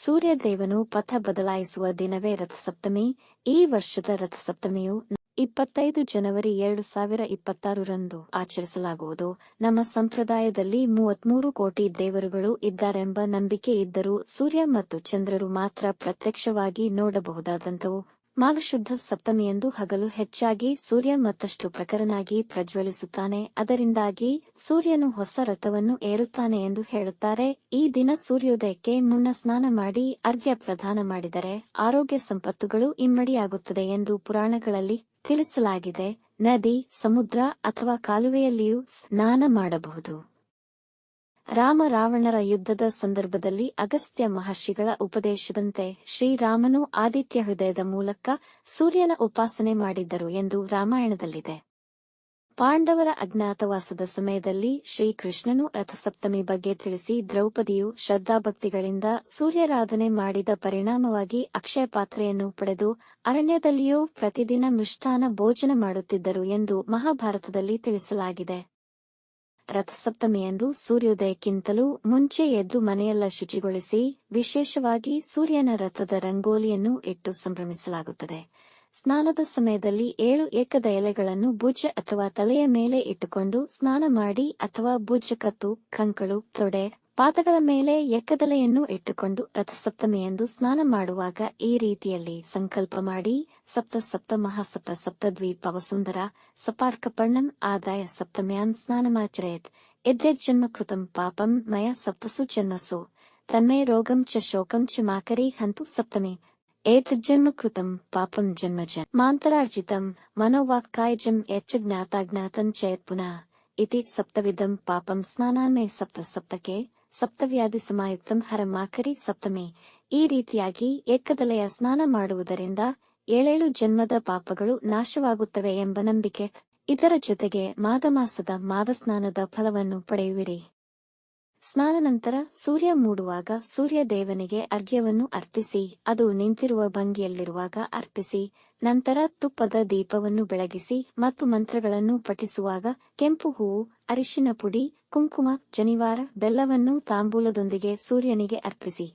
ಸೂರ್ಯದೇವನು ಪಥ ಬದಲಾಯಿಸುವ ದಿನವೇ ರಥಸಪ್ತಮಿ. ಈ ವರ್ಷದ ರಥಸಪ್ತಮಿಯು 25 ಜನವರಿ 2026 ರಂದು ಆಚರಿಸಲಾಗುವುದು. ನಮ್ಮ ಸಂಪ್ರದಾಯದಲ್ಲಿ 33 ಕೋಟಿ ದೇವರುಗಳು ಇದ್ದಾರೆಂಬ ನಂಬಿಕೆ ಇದ್ದರೂ ಸೂರ್ಯ ಮತ್ತು ಚಂದ್ರರು ಮಾತ್ರ ಪ್ರತ್ಯಕ್ಷವಾಗಿ ನೋಡಬಹುದಾದಂಥವು. ಮಾಘಶುದ್ಧ ಸಪ್ತಮಿಯಂದು ಹಗಲು ಹೆಚ್ಚಾಗಿ ಸೂರ್ಯ ಮತ್ತಷ್ಟು ಪ್ರಖರನಾಗಿ ಪ್ರಜ್ವಲಿಸುತ್ತಾನೆ. ಅದರಿಂದಾಗಿ ಸೂರ್ಯನು ಹೊಸ ರಥವನ್ನು ಏರುತ್ತಾನೆ ಎಂದು ಹೇಳುತ್ತಾರೆ. ಈ ದಿನ ಸೂರ್ಯೋದಯಕ್ಕೆ ಮುನ್ನ ಸ್ನಾನ ಮಾಡಿ ಅರ್ಘ್ಯ ಪ್ರದಾನ ಮಾಡಿದರೆ ಆರೋಗ್ಯ ಸಂಪತ್ತುಗಳು ಇಮ್ಮಡಿಯಾಗುತ್ತದೆ ಎಂದು ಪುರಾಣಗಳಲ್ಲಿ ತಿಳಿಸಲಾಗಿದೆ. ನದಿ, ಸಮುದ್ರ ಅಥವಾ ಕಾಲುವೆಯಲ್ಲಿಯೂ ಸ್ನಾನ ಮಾಡಬಹುದು. ರಾಮ ರಾವಣರ ಯುದ್ಧದ ಸಂದರ್ಭದಲ್ಲಿ ಅಗಸ್ತ್ಯ ಮಹರ್ಷಿಗಳ ಉಪದೇಶದಂತೆ ಶ್ರೀರಾಮನು ಆದಿತ್ಯ ಹೃದಯದ ಮೂಲಕ ಸೂರ್ಯನ ಉಪಾಸನೆ ಮಾಡಿದ್ದರು ಎಂದು ರಾಮಾಯಣದಲ್ಲಿದೆ. ಪಾಂಡವರ ಅಜ್ಞಾತವಾಸದ ಸಮಯದಲ್ಲಿ ಶ್ರೀಕೃಷ್ಣನು ರಥಸಪ್ತಮಿ ಬಗ್ಗೆ ತಿಳಿಸಿ ದ್ರೌಪದಿಯು ಶ್ರದ್ಧಾಭಕ್ತಿಗಳಿಂದ ಸೂರ್ಯಾರಾಧನೆ ಮಾಡಿದ ಪರಿಣಾಮವಾಗಿ ಅಕ್ಷಯ ಪಾತ್ರೆಯನ್ನು ಪಡೆದು ಅರಣ್ಯದಲ್ಲಿಯೂ ಪ್ರತಿದಿನ ಮೃಷ್ಟಾನ್ನ ಭೋಜನ ಮಾಡುತ್ತಿದ್ದರು ಎಂದು ಮಹಾಭಾರತದಲ್ಲಿ ತಿಳಿಸಲಾಗಿದೆ. ರಥಸಪ್ತಮಿಯಂದು ಸೂರ್ಯೋದಯಕ್ಕಿಂತಲೂ ಮುಂಚೆ ಎದ್ದು ಮನೆಯೆಲ್ಲ ಶುಚಿಗೊಳಿಸಿ ವಿಶೇಷವಾಗಿ ಸೂರ್ಯನ ರಥದ ರಂಗೋಲಿಯನ್ನು ಇಟ್ಟು ಸಂಭ್ರಮಿಸಲಾಗುತ್ತದೆ. ಸ್ನಾನದ ಸಮಯದಲ್ಲಿ 7 ಏಕದ ಎಲೆಗಳನ್ನು ಭುಜ ಅಥವಾ ತಲೆಯ ಮೇಲೆ ಇಟ್ಟುಕೊಂಡು ಸ್ನಾನ ಮಾಡಿ ಅಥವಾ ಭುಜಕತ್ತು, ಕಂಕಳು, ತೊಡೆ, ಪಾದಗಳ ಮೇಲೆ ಎಕ್ಕದಲೆಯನ್ನು ಇಟ್ಟುಕೊಂಡು ರಥಸಪ್ತಮಿಯಂದು ಸ್ನಾನ ಮಾಡುವಾಗ ಈ ರೀತಿಯಲ್ಲಿ ಸಂಕಲ್ಪ ಮಾಡಿ: ಸಪ್ತ ಸಪ್ತ ಮಹಾಸಪ್ತ ಸಪ್ತದ್ವೀಪ ವಸುಂಧರ ಸಪಾರ್ಕಪರ್ಣಂ ಆದಾಯ ಸಪ್ತಮ್ಯಾಂ ಸ್ನಾನಮಾಚರೇತ್ ಯದ್ಯಜ್ಜನ್ಮ ಕೃತಂ ಪಾಪಂ ಮಯ ಸಪ್ತಸು ಜನ್ಮಸು ತನ್ಮೇ ರೋಗಂ ಚ ಶೋಕಂ ಚ ಮಾಕರಿ ಹಂತು ಸಪ್ತಮಿ ಏತಜ್ಜನ್ಮ ಕೃತಂ ಪಾಪಂ ಜನ್ಮಜ ಮಾಂತರಾರ್ಜಿತಂ ಮನೋವಾಕ್ಕಾಯಜಂ ಯಚ್ಚ ಜ್ಞಾತಾಜ್ಞಾತಂ ಚಯತ್ ಪುನಃ ಇತಿ ಸಪ್ತವಿಧಂ ಪಾಪಂ ಸ್ನಾನಾನ್ಮೇ ಸಪ್ತ ಸಪ್ತಕೆ ಸಪ್ತವ್ಯಾಧಿ ಸಮಾಯುಕ್ತಂ ಹರ ಮಾಕರಿ ಸಪ್ತಮಿ. ಈ ರೀತಿಯಾಗಿ ಏಕದಲೆಯ ಸ್ನಾನ ಮಾಡುವುದರಿಂದ 7 ಜನ್ಮದ ಪಾಪಗಳು ನಾಶವಾಗುತ್ತವೆ ಎಂಬ ನಂಬಿಕೆ. ಇದರ ಜೊತೆಗೆ ಮಾಘಮಾಸದ ಮಾಘಸ್ನಾನದ ಫಲವನ್ನು ಪಡೆಯುವಿರಿ. ಸ್ನಾನ ನಂತರ ಸೂರ್ಯ ಮೂಡುವಾಗ ಸೂರ್ಯ ದೇವನಿಗೆ ಅರ್ಘ್ಯವನ್ನು ಅರ್ಪಿಸಿ, ಅದು ನಿಂತಿರುವ ಭಂಗಿಯಲ್ಲಿರುವಾಗ ಅರ್ಪಿಸಿ. ನಂತರ ತುಪ್ಪದ ದೀಪವನ್ನು ಬೆಳಗಿಸಿ ಮತ್ತು ಮಂತ್ರಗಳನ್ನು ಪಠಿಸುವಾಗ ಕೆಂಪು ಹೂವು, ಅರಿಶಿನ ಪುಡಿ, ಕುಂಕುಮ, ಜನಿವಾರ, ಬೆಲ್ಲವನ್ನು ತಾಂಬೂಲದೊಂದಿಗೆ ಸೂರ್ಯನಿಗೆ ಅರ್ಪಿಸಿ.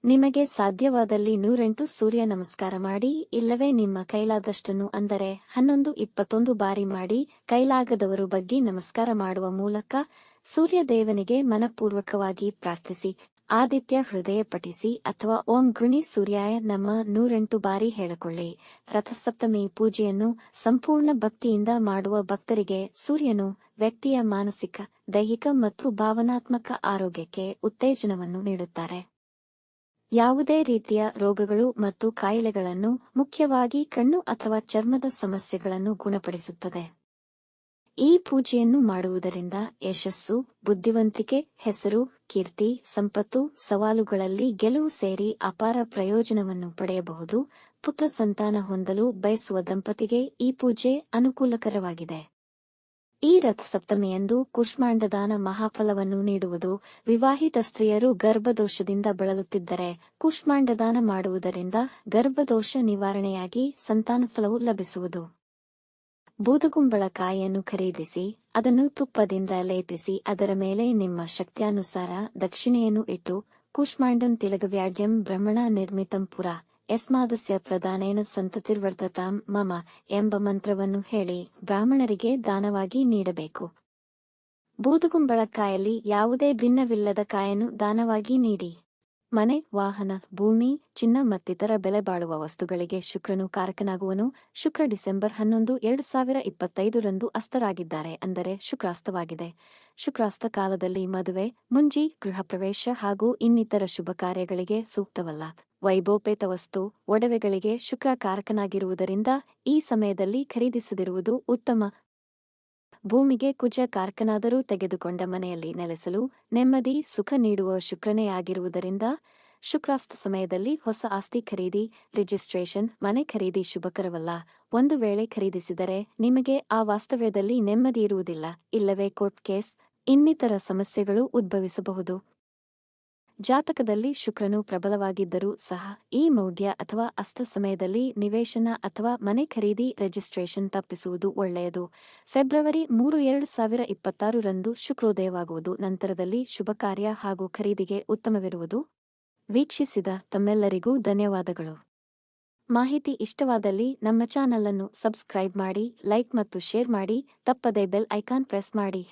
ನಿಮಗೆ ಸಾಧ್ಯವಾದಲ್ಲಿ 108 ಸೂರ್ಯ ನಮಸ್ಕಾರ ಮಾಡಿ, ಇಲ್ಲವೇ ನಿಮ್ಮ ಕೈಲಾದಷ್ಟನ್ನು ಅಂದರೆ 11-21 ಬಾರಿ ಮಾಡಿ. ಕೈಲಾಗದವರು ಬಗ್ಗಿ ನಮಸ್ಕಾರ ಮಾಡುವ ಮೂಲಕ ಸೂರ್ಯದೇವನಿಗೆ ಮನಪೂರ್ವಕವಾಗಿ ಪ್ರಾರ್ಥಿಸಿ. ಆದಿತ್ಯ ಹೃದಯ ಪಠಿಸಿ ಅಥವಾ ಓಂ ಗೃಣಿ ಸೂರ್ಯಾಯ ನಮ್ಮ 108 ಬಾರಿ ಹೇಳಿಕೊಳ್ಳಿ. ರಥಸಪ್ತಮಿ ಪೂಜೆಯನ್ನು ಸಂಪೂರ್ಣ ಭಕ್ತಿಯಿಂದ ಮಾಡುವ ಭಕ್ತರಿಗೆ ಸೂರ್ಯನು ವ್ಯಕ್ತಿಯ ಮಾನಸಿಕ, ದೈಹಿಕ ಮತ್ತು ಭಾವನಾತ್ಮಕ ಆರೋಗ್ಯಕ್ಕೆ ಉತ್ತೇಜನವನ್ನು ನೀಡುತ್ತಾರೆ. ಯಾವುದೇ ರೀತಿಯ ರೋಗಗಳು ಮತ್ತು ಕಾಯಿಲೆಗಳನ್ನು, ಮುಖ್ಯವಾಗಿ ಕಣ್ಣು ಅಥವಾ ಚರ್ಮದ ಸಮಸ್ಯೆಗಳನ್ನು ಗುಣಪಡಿಸುತ್ತದೆ. ಈ ಪೂಜೆಯನ್ನು ಮಾಡುವುದರಿಂದ ಯಶಸ್ಸು, ಬುದ್ಧಿವಂತಿಕೆ, ಹೆಸರು, ಕೀರ್ತಿ, ಸಂಪತ್ತು, ಸವಾಲುಗಳಲ್ಲಿ ಗೆಲುವು ಸೇರಿ ಅಪಾರ ಪ್ರಯೋಜನವನ್ನು ಪಡೆಯಬಹುದು. ಪುತ್ರ ಸಂತಾನ ಹೊಂದಲು ಬಯಸುವ ದಂಪತಿಗೆ ಈ ಪೂಜೆ ಅನುಕೂಲಕರವಾಗಿದೆ. ಈ ರಥಸಪ್ತಮಿಯಂದು ಕೂಷ್ಮಾಂಡದಾನ ಮಹಾಫಲವನ್ನು ನೀಡುವುದು. ವಿವಾಹಿತ ಸ್ತ್ರೀಯರು ಗರ್ಭದೋಷದಿಂದ ಬಳಲುತ್ತಿದ್ದರೆ ಕೂಷ್ಮಾಂಡದಾನ ಮಾಡುವುದರಿಂದ ಗರ್ಭದೋಷ ನಿವಾರಣೆಯಾಗಿ ಸಂತಾನಫಲವು ಲಭಿಸುವುದು. ಬೂದಕುಂಬಳಕಾಯಿಯನ್ನು ಖರೀದಿಸಿ ಅದನ್ನು ತುಪ್ಪದಿಂದ ಲೇಪಿಸಿ ಅದರ ಮೇಲೆ ನಿಮ್ಮ ಶಕ್ತ್ಯಾನುಸಾರ ದಕ್ಷಿಣೆಯನ್ನು ಇಟ್ಟು ಕೂಷ್ಮಾಂಡಂ ತಿಲಗವ್ಯಾಢ್ಯಂ ಬ್ರಹ್ಮಣ ನಿರ್ಮಿತಂ ಪುರ ಯಸ್ಮಾದಸ್ಯ ಪ್ರದಾನೇನ ಸಂತತಿರ್ವರ್ಧತಾಂ ಮಮ ಎಂಬ ಮಂತ್ರವನ್ನು ಹೇಳಿ ಬ್ರಾಹ್ಮಣರಿಗೆ ದಾನವಾಗಿ ನೀಡಬೇಕು. ಬೂದಕುಂಬಳಕಾಯಲ್ಲಿ ಯಾವುದೇ ಭಿನ್ನವಿಲ್ಲದ ಕಾಯನ್ನು ದಾನವಾಗಿ ನೀಡಿ. ಮನೆ, ವಾಹನ, ಭೂಮಿ, ಚಿನ್ನ ಮತ್ತಿತರ ಬೆಲೆ ಬಾಳುವ ವಸ್ತುಗಳಿಗೆ ಶುಕ್ರನು ಕಾರಕನಾಗುವನು. ಶುಕ್ರ ಡಿಸೆಂಬರ್ 11, 2025 ರಂದು ಅಸ್ತರಾಗಿದ್ದಾರೆ, ಅಂದರೆ ಶುಕ್ರಾಸ್ತವಾಗಿದೆ. ಶುಕ್ರಾಸ್ತ ಕಾಲದಲ್ಲಿ ಮದುವೆ, ಮುಂಜಿ, ಗೃಹ ಪ್ರವೇಶ ಹಾಗೂ ಇನ್ನಿತರ ಶುಭ ಕಾರ್ಯಗಳಿಗೆ ಸೂಕ್ತವಲ್ಲ. ವೈಭೋಪೇತ ವಸ್ತು, ಒಡವೆಗಳಿಗೆ ಶುಕ್ರ ಕಾರಕನಾಗಿರುವುದರಿಂದ ಈ ಸಮಯದಲ್ಲಿ ಖರೀದಿಸದಿರುವುದು ಉತ್ತಮ. ಭೂಮಿಗೆ ಕುಜ ಕಾರಕನಾದರೂ ತೆಗೆದುಕೊಂಡ ಮನೆಯಲ್ಲಿ ನೆಲೆಸಲು ನೆಮ್ಮದಿ, ಸುಖ ನೀಡುವ ಶುಕ್ರನೇ ಆಗಿರುವುದರಿಂದ ಶುಕ್ರಾಸ್ತ ಸಮಯದಲ್ಲಿ ಹೊಸ ಆಸ್ತಿ ಖರೀದಿ, ರಿಜಿಸ್ಟ್ರೇಷನ್, ಮನೆ ಖರೀದಿ ಶುಭಕರವಲ್ಲ. ಒಂದು ವೇಳೆ ಖರೀದಿಸಿದರೆ ನಿಮಗೆ ಆ ವಾಸ್ತವ್ಯದಲ್ಲಿ ನೆಮ್ಮದಿ ಇರುವುದಿಲ್ಲ, ಇಲ್ಲವೇ ಕೋರ್ಟ್ ಕೇಸ್, ಇನ್ನಿತರ ಸಮಸ್ಯೆಗಳು ಉದ್ಭವಿಸಬಹುದು. ಜಾತಕದಲ್ಲಿ ಶುಕ್ರನು ಪ್ರಬಲವಾಗಿದ್ದರೂ ಸಹ ಈ ಮೌಢ್ಯ ಅಥವಾ ಅಸ್ತ ಸಮಯದಲ್ಲಿ ನಿವೇಶನ ಅಥವಾ ಮನೆ ಖರೀದಿ, ರಿಜಿಸ್ಟ್ರೇಷನ್ ತಪ್ಪಿಸುವುದು ಒಳ್ಳೆಯದು. ಫೆಬ್ರವರಿ 3, 2026 ರಂದು ಶುಕ್ರೋದಯವಾಗುವುದು. ನಂತರದಲ್ಲಿ ಶುಭ ಕಾರ್ಯ ಹಾಗೂ ಖರೀದಿಗೆ ಉತ್ತಮವಿರುವುದು. ವೀಕ್ಷಿಸಿದ ತಮ್ಮೆಲ್ಲರಿಗೂ ಧನ್ಯವಾದಗಳು. ಮಾಹಿತಿ ಇಷ್ಟವಾದಲ್ಲಿ ನಮ್ಮ ಚಾನಲ್ ಅನ್ನು ಸಬ್ಸ್ಕ್ರೈಬ್ ಮಾಡಿ, ಲೈಕ್ ಮತ್ತು ಶೇರ್ ಮಾಡಿ, ತಪ್ಪದೇ ಬೆಲ್ ಐಕಾನ್ ಪ್ರೆಸ್ ಮಾಡಿ.